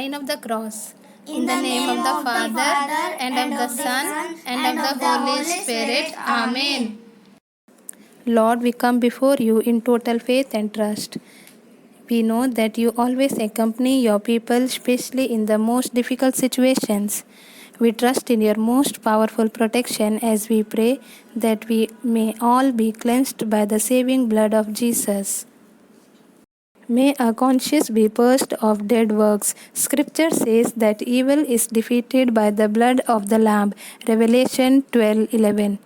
sign of the cross. In the name of the Father, and of the Son, and of the Holy Spirit. Amen. Lord, we come before you in total faith and trust. We know that you always accompany your people, especially in the most difficult situations. We trust in your most powerful protection as we pray that we may all be cleansed by the saving blood of Jesus. May our conscience be purged of dead works. Scripture says that evil is defeated by the blood of the Lamb. Revelation 12:11.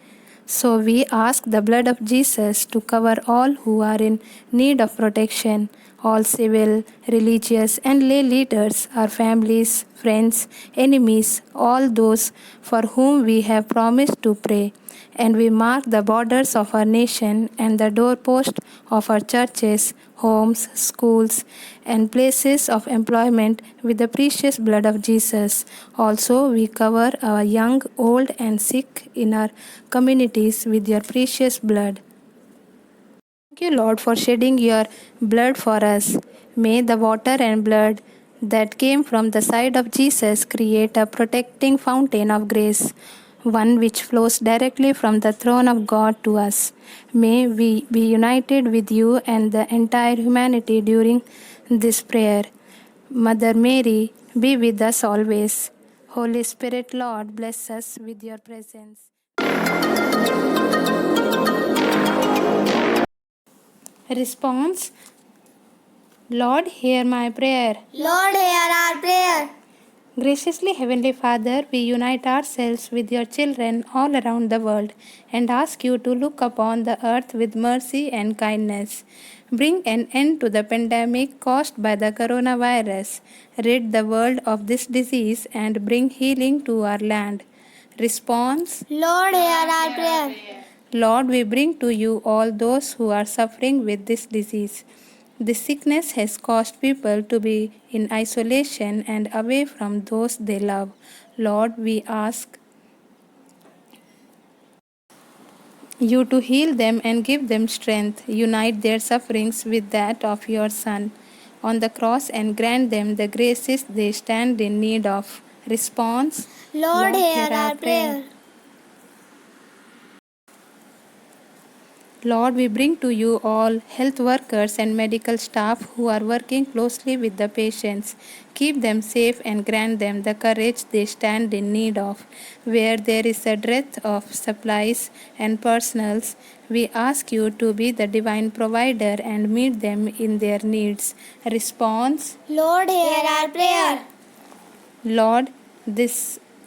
So we ask the blood of Jesus to cover all who are in need of protection, all civil, religious, and lay leaders, our families, friends, enemies, all those for whom we have promised to pray. And we mark the borders of our nation and the doorpost of our churches, homes, schools, and places of employment with the precious blood of Jesus. Also, we cover our young, old, and sick in our communities with your precious blood. Thank you, Lord, for shedding your blood for us. May the water and blood that came from the side of Jesus create a protecting fountain of grace, one which flows directly from the throne of God to us. May we be united with you and the entire humanity during this prayer. Mother Mary, be with us always. Holy Spirit, Lord, bless us with your presence. Response: Lord, hear my prayer. Lord, hear our prayer. Graciously Heavenly Father, we unite ourselves with your children all around the world and ask you to look upon the earth with mercy and kindness. Bring an end to the pandemic caused by the coronavirus. Rid the world of this disease and bring healing to our land. Response: Lord, hear our prayer. Lord, we bring to you all those who are suffering with this disease. This sickness has caused people to be in isolation and away from those they love. Lord, we ask you to heal them and give them strength. Unite their sufferings with that of your Son on the cross and grant them the graces they stand in need of. Response: Lord, hear our prayer. Lord, we bring to you all health workers and medical staff who are working closely with the patients. Keep them safe and grant them the courage they stand in need of. Where there is a dearth of supplies and personals, we ask you to be the divine provider and meet them in their needs. Response: Lord, hear our prayer. Lord, this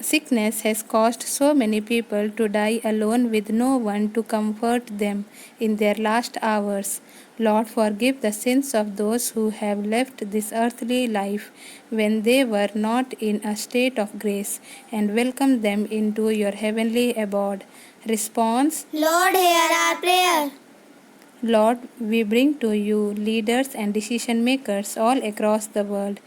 sickness has caused so many people to die alone with no one to comfort them in their last hours. Lord, forgive the sins of those who have left this earthly life when they were not in a state of grace, and welcome them into your heavenly abode. Response: Lord, hear our prayer. Lord, we bring to you leaders and decision makers all across the world,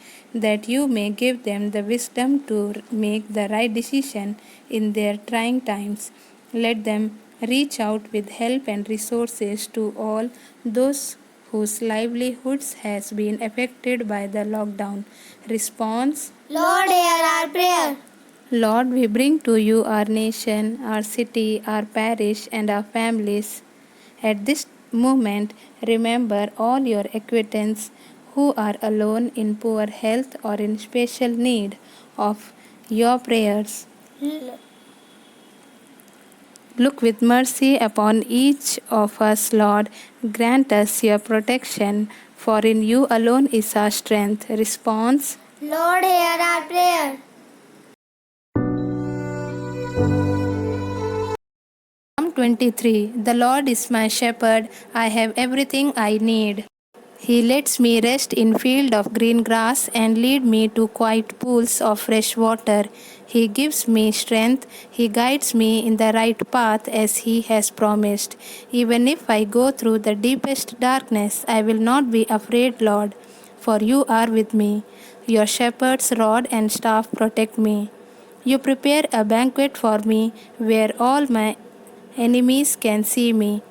that you may give them the wisdom to make the right decision in their trying times. Let them reach out with help and resources to all those whose livelihoods has been affected by the lockdown. Response: Lord, hear our prayer. Lord, we bring to you our nation, our city, our parish, and our families. At this moment, remember all your acquaintances who are alone, in poor health, or in special need of your prayers. Look with mercy upon each of us, Lord. Grant us your protection, for in you alone is our strength. Response: Lord, hear our prayer. Psalm 23. The Lord is my shepherd, I have everything I need. He lets me rest in field of green grass and lead me to quiet pools of fresh water. He gives me strength. He guides me in the right path as He has promised. Even if I go through the deepest darkness, I will not be afraid, Lord, for you are with me. Your shepherd's rod and staff protect me. You prepare a banquet for me where all my enemies can see me.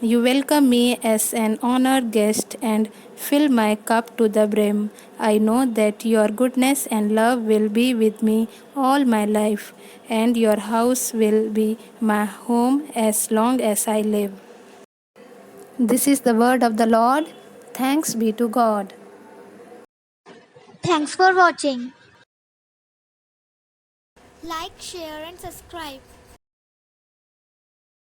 You welcome me as an honored guest and fill my cup to the brim. I know that your goodness and love will be with me all my life, and your house will be my home as long as I live. This is the word of the Lord. Thanks be to God. Thanks for watching. Like, share, and subscribe.